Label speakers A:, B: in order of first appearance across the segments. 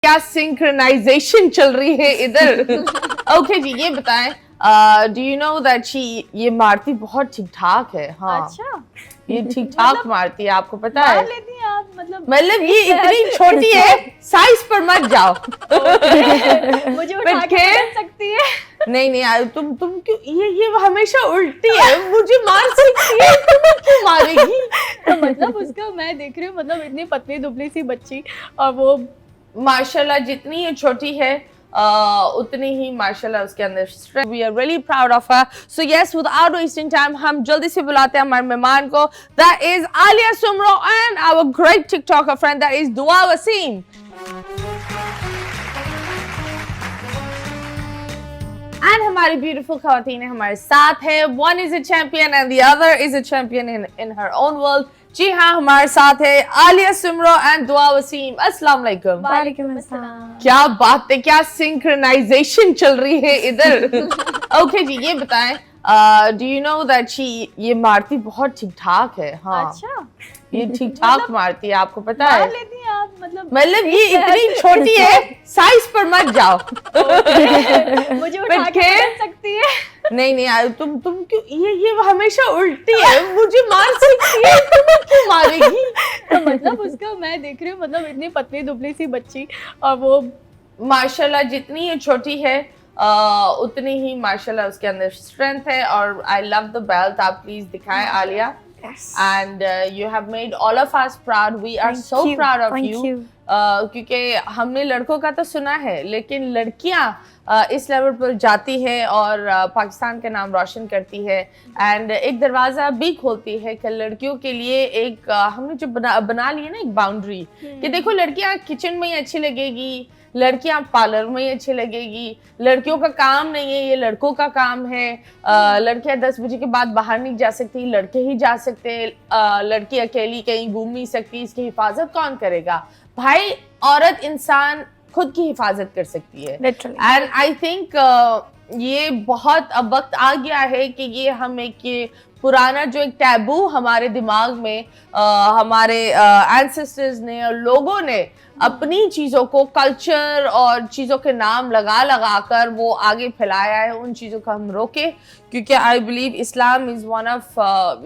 A: क्या सिंक्रोनाइजेशन चल रही है इधर। ओके जी, ये बताएं, do you know that she ये मारती बहुत ठीक ठाक है। हाँ
B: अच्छा,
A: ये ठीक ठाक मारती है, आपको पता है।
B: मार लेती हैं आप, मतलब
A: ये इतनी छोटी है, साइज पर मत जाओ।
B: मुझे उठा के पकड़ सकती है।
A: नहीं तुम क्यों ये हमेशा उल्टी है, मुझे मार सकती है, तुम्हें क्यों मारेगी।
B: तो मतलब उसका मैं देख रही हूँ, मतलब इतनी पतली दुबली सी बच्ची, और वो
A: माशाल्लाह जितनी ये छोटी है उतनी ही माशाल्लाह उसके अंदर strength. We are really proud of her. So yes, without wasting time हम जल्दी से बुलाते हैं हमारे मेहमान को। That is Alia Soomro and our great TikToker friend that is Dua Waseem. And हमारी ब्यूटीफुल खवातीन हमारे साथ है। One is a champion and the other is a champion in her own world. जी हाँ, हमारे साथ है आलिया सुमरो एंड दुआ वसीम। अस्सलाम वालेकुम।
B: वालेकुम अस्सलाम।
A: क्या बात है, क्या सिंक्रोनाइजेशन चल रही है इधर। ओके जी, ये बताएं, do you know that she ये मारती बहुत ठीक ठाक है। हाँ
B: अच्छा,
A: ये ठीक ठाक मारती है, आपको पता है।
B: मार लेती हैं आप, मतलब
A: ये इतनी छोटी है, साइज पर मत जाओ।
B: मुझे उठा के पकड़ सकती है।
A: नहीं तुम क्यों ये हमेशा उल्टी है, मुझे मार सकती है, तुम्हें क्यों मारेगी।
B: तो मतलब उसका मैं देख रही हूँ, मतलब इतनी पतली दुबली सी बच्ची, और वो
A: माशाल्लाह जितनी ये छोटी है उतनी ही माशाल्लाह उसके अंदर स्ट्रेंथ है। और आई लव द बेल्ट, आप प्लीज दिखाएं Alia. And you have made all of us proud, we are so proud of you. क्योंकि हमने लड़कों का तो सुना है, लेकिन लड़कियां इस लेवल पर जाती है और पाकिस्तान का नाम रोशन करती है। एंड एक दरवाज़ा भी खोलती है कि लड़कियों के लिए एक हमने जो बना ली है ना एक बाउंड्री, कि देखो लड़कियां किचन में ही अच्छी लगेगी, लड़कियां पार्लर में ही अच्छी लगेगी, लड़कियों का काम नहीं है, ये लड़कों का काम है। लड़कियां 10 बजे के बाद बाहर नहीं जा सकती, लड़के ही जा सकते। लड़की अकेली कहीं घूम नहीं सकती, इसकी हिफाजत कौन करेगा भाई। औरत इंसान खुद की हिफाजत कर सकती है। एंड आई थिंक ये बहुत अब वक्त आ गया है कि ये हम ये पुराना जो एक टैबू हमारे दिमाग में हमारे एंसेस्टर्स ने और लोगों ने अपनी चीज़ों को कल्चर और चीज़ों के नाम लगा कर वो आगे फैलाया है, उन चीज़ों को हम रोके। क्योंकि I believe Islam is one of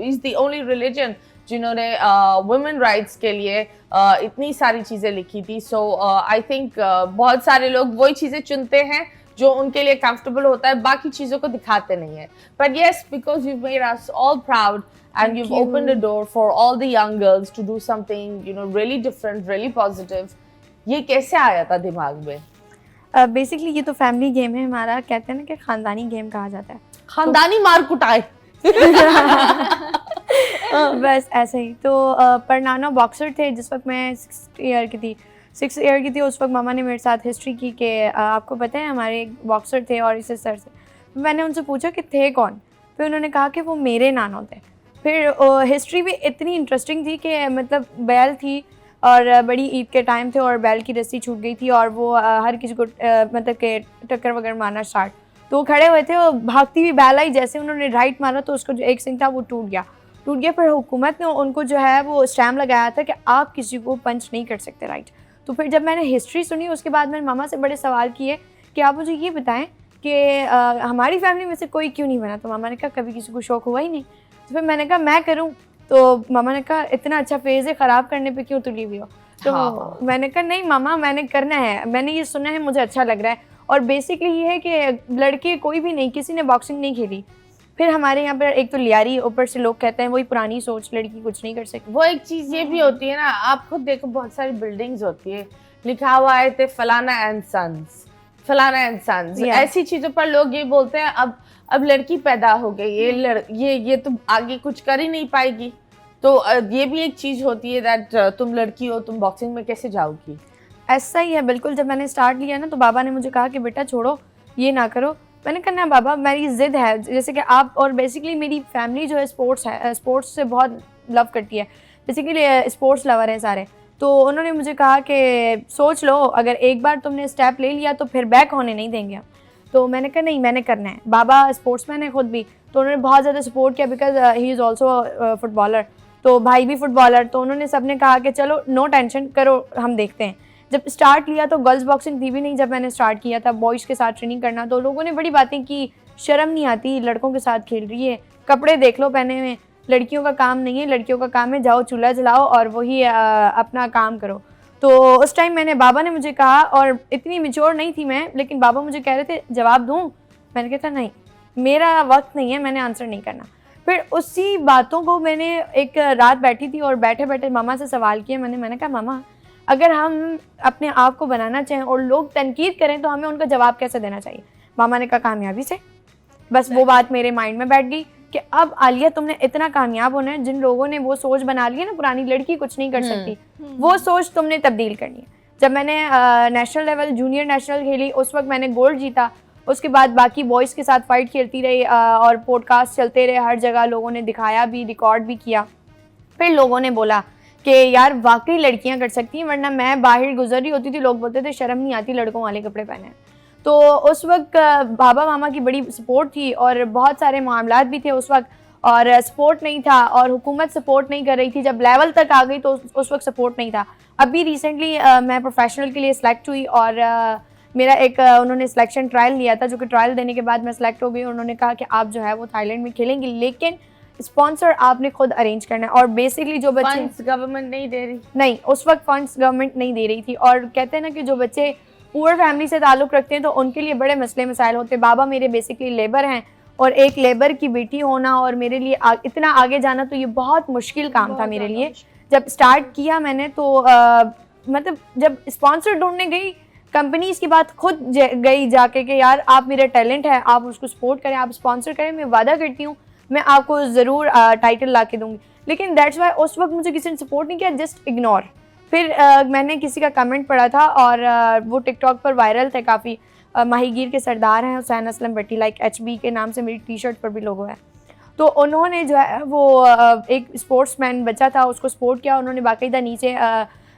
A: is the only religion जिन्होंने वुमेन राइट्स के लिए इतनी सारी चीज़ें लिखी थी। सो आई थिंक बहुत सारे लोग वही चीज़ें चुनते हैं जो उनके लिए कंफर्टेबल होता है, बाकी चीज़ों को दिखाते नहीं है। But yes, because you made us all proud and you've opened a door for all the young girls to do something, you know, really different, really positive. ये कैसे आया था दिमाग में?
C: बेसिकली ये तो फैमिली गेम है हमारा, कहते हैं ना कि खानदानी गेम कहा जाता है।
A: खानदानी मार कुटाए।
C: बस ऐसे ही। तो परनाना बॉक्सर थे जिस वक्त मैं 6 ईयर की थी। उस वक्त मामा ने मेरे साथ हिस्ट्री की कि आपको पता है हमारे एक बॉक्सर थे और इसे सर से। मैंने उनसे पूछा कि थे कौन, फिर उन्होंने कहा कि वो मेरे नानो थे। फिर हिस्ट्री भी इतनी इंटरेस्टिंग थी कि मतलब बैल थी और बड़ी ईद के टाइम थे और बैल की रस्सी छूट गई थी और वो हर किसी को मतलब के टक्कर वगैरह मारना स्टार्ट। तो वो खड़े हुए थे और भागती हुई बैल आई, जैसे उन्होंने राइट मारा तो उसको जो एक सिंग था वो टूट गया। फिर हुकूमत ने उनको जो है वो स्टैम्प लगाया था कि आप किसी को पंच नहीं कर सकते राइट। तो फिर जब मैंने हिस्ट्री सुनी उसके बाद मैंने मामा से बड़े सवाल किए कि आप मुझे ये बताएं कि हमारी फैमिली में से कोई क्यों नहीं बना। तो मामा ने कहा कभी किसी को शौक हुआ ही नहीं। तो फिर मैंने कहा मैं करूं। तो मामा ने कहा इतना अच्छा फेज़ है, ख़राब करने पे क्यों तुली हुई हो। तो हाँ। मैंने कहा नहीं मामा मैंने करना है, मैंने ये सुना है, मुझे अच्छा लग रहा है। और बेसिकली ये है कि लड़के कोई भी नहीं, किसी ने बॉक्सिंग नहीं खेली। फिर हमारे यहाँ पर एक तो लियारी, ऊपर से लोग कहते हैं वही पुरानी सोच, लड़की कुछ नहीं कर सकती।
A: वो एक चीज़ ये भी होती है ना, आप खुद देखो बहुत सारी बिल्डिंग्स होती है, लिखा हुआ है थे फलाना एंड सन्स, फलाना एंड सन्स। ऐसी चीज़ों पर लोग ये बोलते हैं अब लड़की पैदा हो गई, ये तो आगे कुछ कर ही नहीं पाएगी। तो ये भी एक चीज़ होती है दैट तुम लड़की हो, तुम बॉक्सिंग में कैसे जाओगी।
C: ऐसा ही है बिल्कुल। जब मैंने स्टार्ट लिया ना तो बाबा ने मुझे कहा कि बेटा छोड़ो, ये ना करो। मैंने कहा ना बाबा मेरी ज़िद है, जैसे कि आप और बेसिकली मेरी फैमिली जो है स्पोर्ट्स से बहुत लव करती है, बेसिकली स्पोर्ट्स लवर है सारे। तो उन्होंने मुझे कहा कि सोच लो, अगर एक बार तुमने स्टेप ले लिया तो फिर बैक होने नहीं देंगे हम। तो मैंने कहा नहीं मैंने करना है। बाबा स्पोर्ट्समैन है खुद भी, तो उन्होंने बहुत ज़्यादा सपोर्ट किया because he is also footballer. तो भाई भी फुटबॉलर, तो उन्होंने सबने कहा कि चलो नो टेंशन करो, हम देखते हैं। जब स्टार्ट लिया तो गर्ल्स बॉक्सिंग थी भी नहीं, जब मैंने स्टार्ट किया था बॉयज़ के साथ ट्रेनिंग करना, तो लोगों ने बड़ी बातें की, शर्म नहीं आती, लड़कों के साथ खेल रही है, कपड़े देख लो पहने हुए, लड़कियों का काम नहीं है, लड़कियों का काम है जाओ चूल्हा जलाओ और वही अपना काम करो। तो उस टाइम मैंने, बाबा ने मुझे कहा, और इतनी मेच्योर नहीं थी मैं, लेकिन बाबा मुझे कह रहे थे जवाब दूँ, मैंने कहा था नहीं, मेरा वक्त नहीं है, मैंने आंसर नहीं करना। फिर उसी बातों को मैंने एक रात बैठी थी और बैठे बैठे मामा से सवाल किया, मैंने कहा मामा अगर हम अपने आप को बनाना चाहें और लोग तनकीद करें तो हमें उनका जवाब कैसे देना चाहिए। मामा ने कहा कामयाबी से। बस वो बात मेरे माइंड में बैठ गई कि अब आलिया तुमने इतना कामयाब होना है, जिन लोगों ने वो सोच बना ली है ना पुरानी लड़की कुछ नहीं कर सकती, वो सोच तुमने तब्दील करनी है। जब मैंने नेशनल लेवल जूनियर नेशनल खेली उस वक्त मैंने गोल्ड जीता, उसके बाद बाकी बॉयज़ के साथ फाइट खेलती रही और पॉडकास्ट चलते रहे, हर जगह लोगों ने दिखाया भी, रिकॉर्ड भी किया। फिर लोगों ने बोला कि यार वाकई लड़कियां कर सकती हैं, वरना मैं बाहर गुजर रही होती थी लोग बोलते थे शर्म नहीं आती लड़कों वाले कपड़े पहने। तो उस वक्त बाबा मामा की बड़ी सपोर्ट थी और बहुत सारे मामलात भी थे उस वक्त, और सपोर्ट नहीं था और हुकूमत सपोर्ट नहीं कर रही थी। जब लेवल तक आ गई तो उस वक्त सपोर्ट नहीं था। अभी रिसेंटली मैं प्रोफेशनल के लिए सिलेक्ट हुई और मेरा एक उन्होंने सिलेक्शन ट्रायल लिया था, जो कि ट्रायल देने के बाद मैं सिलेक्ट हो गई। उन्होंने कहा कि आप जो है वो थाईलैंड में खेलेंगी, लेकिन स्पॉन्सर आपने खुद अरेंज करना है। और बेसिकली जो बच्चे,
A: फंड्स गवर्नमेंट नहीं दे रही,
C: नहीं उस वक्त फंड्स गवर्नमेंट नहीं दे रही थी। और कहते हैं ना कि जो बच्चे पुअर फैमिली से ताल्लुक़ रखते हैं तो उनके लिए बड़े मसले मसाइल होते हैं। बाबा मेरे बेसिकली लेबर हैं और एक लेबर की बेटी होना और मेरे लिए इतना आगे जाना, तो ये बहुत मुश्किल काम था मेरे लिए। जब स्टार्ट किया मैंने तो मतलब जब स्पॉन्सर ढूंढने गई, कंपनीज की बात खुद गई जाके कि यार आप मेरा टैलेंट है, आप उसको सपोर्ट करें, आप स्पॉन्सर करें, मैं वादा करती हूँ मैं आपको ज़रूर टाइटल ला के दूँगी। लेकिन दैट्स वाई उस वक्त मुझे किसी ने सपोर्ट नहीं किया, जस्ट इग्नोर। फिर मैंने किसी का कमेंट पढ़ा था और वो टिकटॉक पर वायरल थे काफ़ी, माहीगीर के सरदार हैं हुसैन असलम भट्टी, लाइक HB के नाम से मेरी टी-शर्ट पर भी लोगो है। तो उन्होंने जो है वो एक स्पोर्ट्समैन बच्चा था उसको सपोर्ट किया। उन्होंने बाकायदा नीचे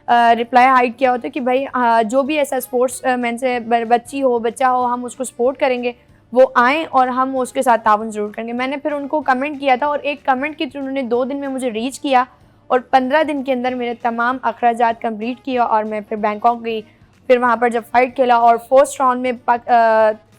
C: रिप्लाई हाइड किया होता कि भाई जो भी ऐसा स्पोर्ट्स मैन से बच्ची हो बच्चा हो हम उसको सपोर्ट करेंगे, वो आएँ और हम उसके साथ ताउन ज़रूर करेंगे। मैंने फिर उनको कमेंट किया था और एक कमेंट के थ्रू उन्होंने 2 दिन में मुझे रीच किया और 15 दिन के अंदर मेरे तमाम अखराजात कंप्लीट किया और मैं फिर बैंकॉक गई। फिर वहाँ पर जब फाइट खेला और फर्स्ट राउंड में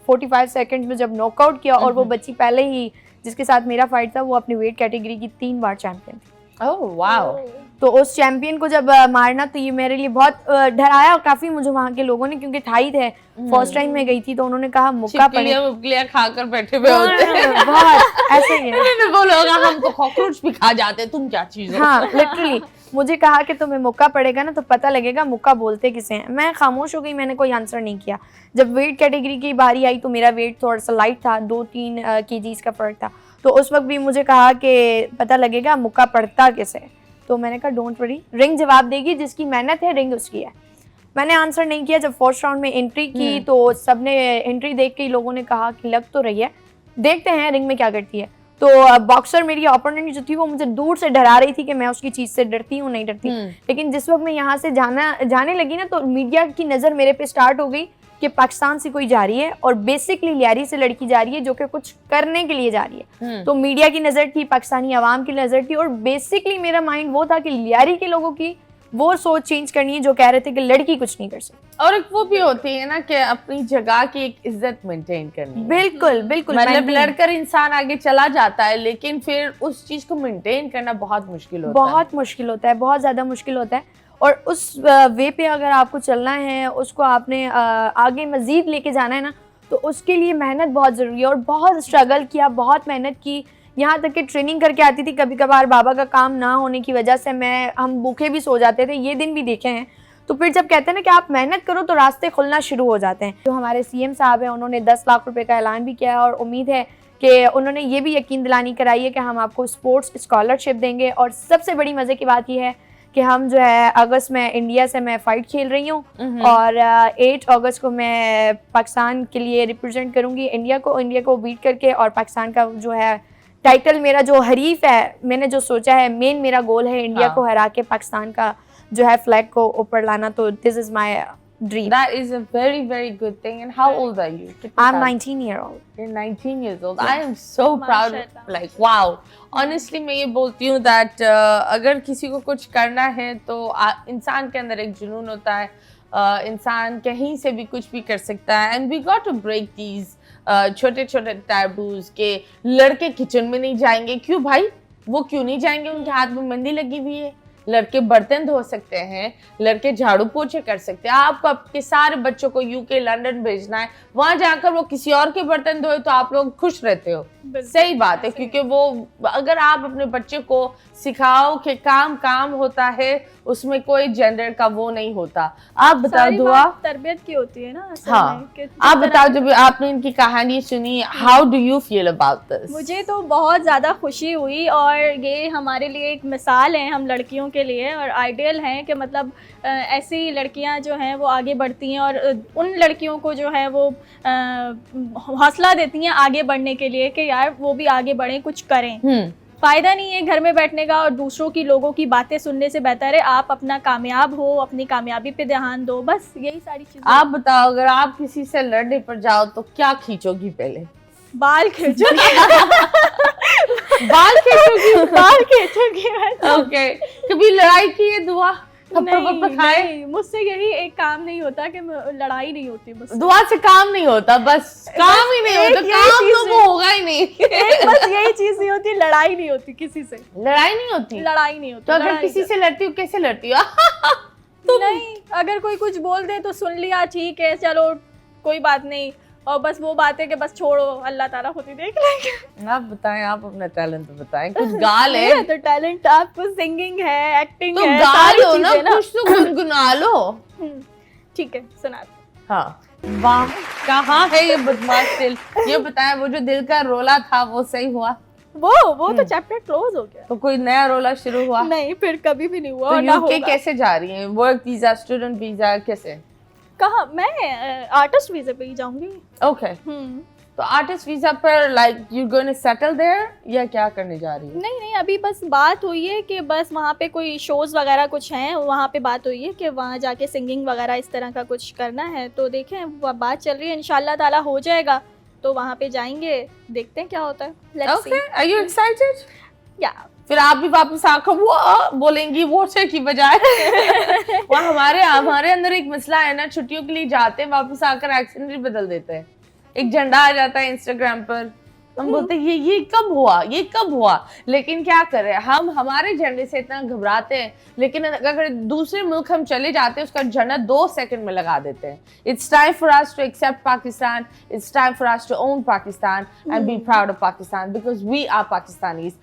C: 45 सेकंड्स में जब नॉकआउट किया, और वो बच्ची पहले ही जिसके साथ मेरा फाइट था वो अपनी वेट कैटेगरी की 3 बार चैंपियन थी।
A: Oh wow.
C: तो उस चैंपियन को जब मारना तो ये मेरे लिए बहुत डराया काफ़ी मुझे वहाँ के लोगों ने, क्योंकि थाई थे, फर्स्ट टाइम मैं गई थी तो उन्होंने कहा मुक्का पड़े,
A: खाकर बैठे हुए होते हैं
C: बहुत ऐसे ही है।
A: वो लोग हमको कॉकरोच भी खा जाते हैं, तुम क्या चीज हो।
C: हाँ लिटरली मुझे कहा कि तुम्हें मुक्का पड़ेगा ना तो पता लगेगा मुक्का बोलते किसे हैं। मैं खामोश हो गई, मैंने कोई आंसर नहीं किया। जब वेट कैटेगरी की बारी आई तो मेरा वेट थोड़ा सा लाइट था, 2-3 kgs का फ़र्क था। तो उस वक्त भी मुझे कहा कि पता लगेगा मुक्का पड़ता किसे। तो मैंने कहा डोंट वरी, रिंग जवाब देगी, जिसकी मेहनत है रिंग उसकी है। मैंने आंसर नहीं किया। जब फर्स्ट राउंड में एंट्री की तो सबने एंट्री देख के लोगों ने कहा कि लग तो रही है, देखते हैं रिंग में क्या करती है। तो बॉक्सर मेरी ओपोनेंट जो थी वो मुझे दूर से डरा रही थी कि मैं उसकी चीज़ से डरती हूँ नहीं डरती। लेकिन जिस वक्त मैं यहाँ से जाने लगी ना तो मीडिया की नज़र मेरे पे स्टार्ट हो गई कि पाकिस्तान से कोई जा रही है और बेसिकली लियारी से लड़की जा रही है जो कि कुछ करने के लिए जा रही है। तो मीडिया की नज़र थी, पाकिस्तानी अवाम की नज़र थी, और बेसिकली मेरा माइंड वो था कि लियारी के लोगों की वो सोच चेंज करनी है जो कह रहे थे कि लड़की कुछ नहीं कर सकती।
A: और एक वो भी होती है ना कि अपनी जगह की एक इज्जत मेंटेन करनी है।
C: बिल्कुल बिल्कुल,
A: मतलब लड़कर इंसान आगे चला जाता है लेकिन फिर उस चीज को मेंटेन करना बहुत मुश्किल होता है।
C: बहुत मुश्किल होता है, बहुत ज़्यादा मुश्किल होता है। और उस वे पे अगर आपको चलना है, उसको आपने आगे मज़ीद लेके जाना है ना, तो उसके लिए मेहनत बहुत ज़रूरी है। और बहुत स्ट्रगल किया, बहुत मेहनत की, यहाँ तक कि ट्रेनिंग करके आती थी। कभी कभार बाबा का काम ना होने की वजह से हम भूखे भी सो जाते थे, ये दिन भी देखे हैं। तो फिर जब कहते हैं ना कि आप मेहनत करो तो रास्ते खुलना शुरू हो जाते हैं। जो हमारे CM साहब हैं उन्होंने 10 लाख रुपए का ऐलान भी किया है और उम्मीद है कि उन्होंने ये भी यकीन दिलानी कराई है कि हम आपको स्पोर्ट्स स्कॉलरशिप देंगे। और सबसे बड़ी मज़े की बात यह है कि हम जो है अगस्त में इंडिया से मैं फ़ाइट खेल रही हूँ और 8 अगस्त को मैं पाकिस्तान के लिए रिप्रेजेंट करूँगी इंडिया को बीट करके। और पाकिस्तान का जो है टाइटल, मेरा जो हरीफ है, मैंने जो सोचा है, मेन मेरा गोल है इंडिया को हरा के पाकिस्तान का जो है फ्लैग को ऊपर लाना। तो this is my dream.
A: That is a very, very good thing. And how old are you?
C: I'm 19-year-old.
A: You're 19 years old. I am so proud. Like wow. Honestly, मैं ये बोलती हूँ that अगर किसी को कुछ करना है तो इंसान के अंदर एक जुनून होता है, इंसान कहीं से भी कुछ भी कर सकता है and we got to break these छोटे छोटे टैबूज के लड़के किचन में नहीं जाएंगे। क्यों भाई, वो क्यों नहीं जाएंगे? उनके हाथ में मेहंदी लगी हुई है। लड़के बर्तन धो सकते हैं, लड़के झाड़ू पोछे कर सकते हैं। आपको आपके सारे बच्चों को यूके लंदन भेजना है, वहां जाकर वो किसी और के बर्तन धोए तो आप लोग खुश रहते हो। सही बात है, क्योंकि वो अगर आप अपने बच्चे को सिखाओ कि काम काम होता है, उसमें कोई जेंडर का वो नहीं होता। आप बताओ दुआ,
B: तरबियत की होती है ना असल
A: हाँ,
B: में कि
A: आप बताओ जब आपने इनकी कहानी सुनी, how do you feel about this?
B: मुझे तो बहुत ज़्यादा खुशी हुई और ये हमारे लिए एक मिसाल है हम लड़कियों के लिए और आइडियल हैं कि मतलब ऐसी लड़कियां जो हैं वो आगे बढ़ती हैं और उन लड़कियों को जो है वो हौसला देती हैं आगे बढ़ने के लिए कि यार वो भी आगे बढ़ें, कुछ करें। फ़ायदा नहीं है घर में बैठने का और दूसरों की लोगों की बातें सुनने से बेहतर है आप अपना कामयाब हो, अपनी कामयाबी पे ध्यान दो, बस यही सारी चीज़ें।
A: आप बताओ अगर आप किसी से लड़ने पर जाओ तो क्या खींचोगी? पहले
B: बाल खींचोगी
A: बाल खींचोगी?
B: बाल खींचोगी
A: ओके, कभी लड़ाई की है दुआ?
B: नहीं, मुझसे यही एक काम नहीं होता कि लड़ाई नहीं होती मुझसे।
A: दुआ से काम नहीं होता, बस काम ही नहीं होता, काम तो वो होगा ही नहीं।
B: बस यही चीज नहीं होती, लड़ाई नहीं होती किसी से।
A: लड़ाई नहीं होती?
B: लड़ाई नहीं होती।
A: तो अगर किसी से लड़ती हो कैसे लड़ती हो?
B: नहीं, अगर कोई कुछ बोल दे तो सुन लिया, ठीक है चलो कोई बात नहीं, और बस वो बात है कि बस छोड़ो, अल्लाह ताला खुद ही देख लेंगे।
A: आप बताएं, आप अपना टैलेंट तो बताएं। कुछ गा ले
B: तो टैलेंट आपको सिंगिंग है, एक्टिंग
A: तो
B: है,
A: गा
B: सारी
A: लो ना,
B: चीजें ना।
A: कुछ तो गुनगुना लो।
B: ठीक है सुना।
A: हाँ, वाह, कहाँ है ये बदमाश दिल? ये बताएं, वो जो दिल का रोला था वो सही हुआ?
B: वो तो चैप्टर क्लोज हो गया।
A: तो कोई नया रोला शुरू हुआ?
B: नहीं, फिर कभी भी नहीं हुआ
A: तो
B: और ना
A: यूके
B: होगा।
A: कैसे जा रही हैं? वर्क वीजा, स्टूडेंट वीजा, कैसे?
B: कहाँ? मैं आर्टिस्ट वीजा पे ही जाऊंगी।
A: ओके, तो आर्टिस्ट वीजा पर like you going to settle there या क्या करने जा रही है?
B: नहीं, अभी बस बात हुई है कि बस वहाँ पे कोई शोज वगैरह कुछ हैं, वहाँ पे बात हुई है कि वहाँ जाके सिंगिंग वगैरह इस तरह का कुछ करना है, तो देखें वो बात चल रही है, इंशाल्लाह ताला हो जाएगा तो वहाँ पे जाएंगे, देखते हैं क्या होता है। Let's see.
A: Okay, are you excited?
B: या
A: फिर आप भी वापस आकर वो बोलेंगी वोटर की बजाय। वो हमारे अंदर एक मसला है ना, छुट्टियों के लिए जाते हैं, वापस आकर एक्सेंट भी बदल देते हैं। एक झंडा आ जाता है इंस्टाग्राम पर, हम बोलते हैं ये कब हुआ। लेकिन क्या करें, हम हमारे झंडे से इतना घबराते हैं, लेकिन अगर दूसरे मुल्क हम चले जाते हैं उसका झंडा 2 सेकंड में लगा देते हैं। It's time for us to accept Pakistan, it's time for us to own Pakistan and be proud of Pakistan because we are Pakistanis.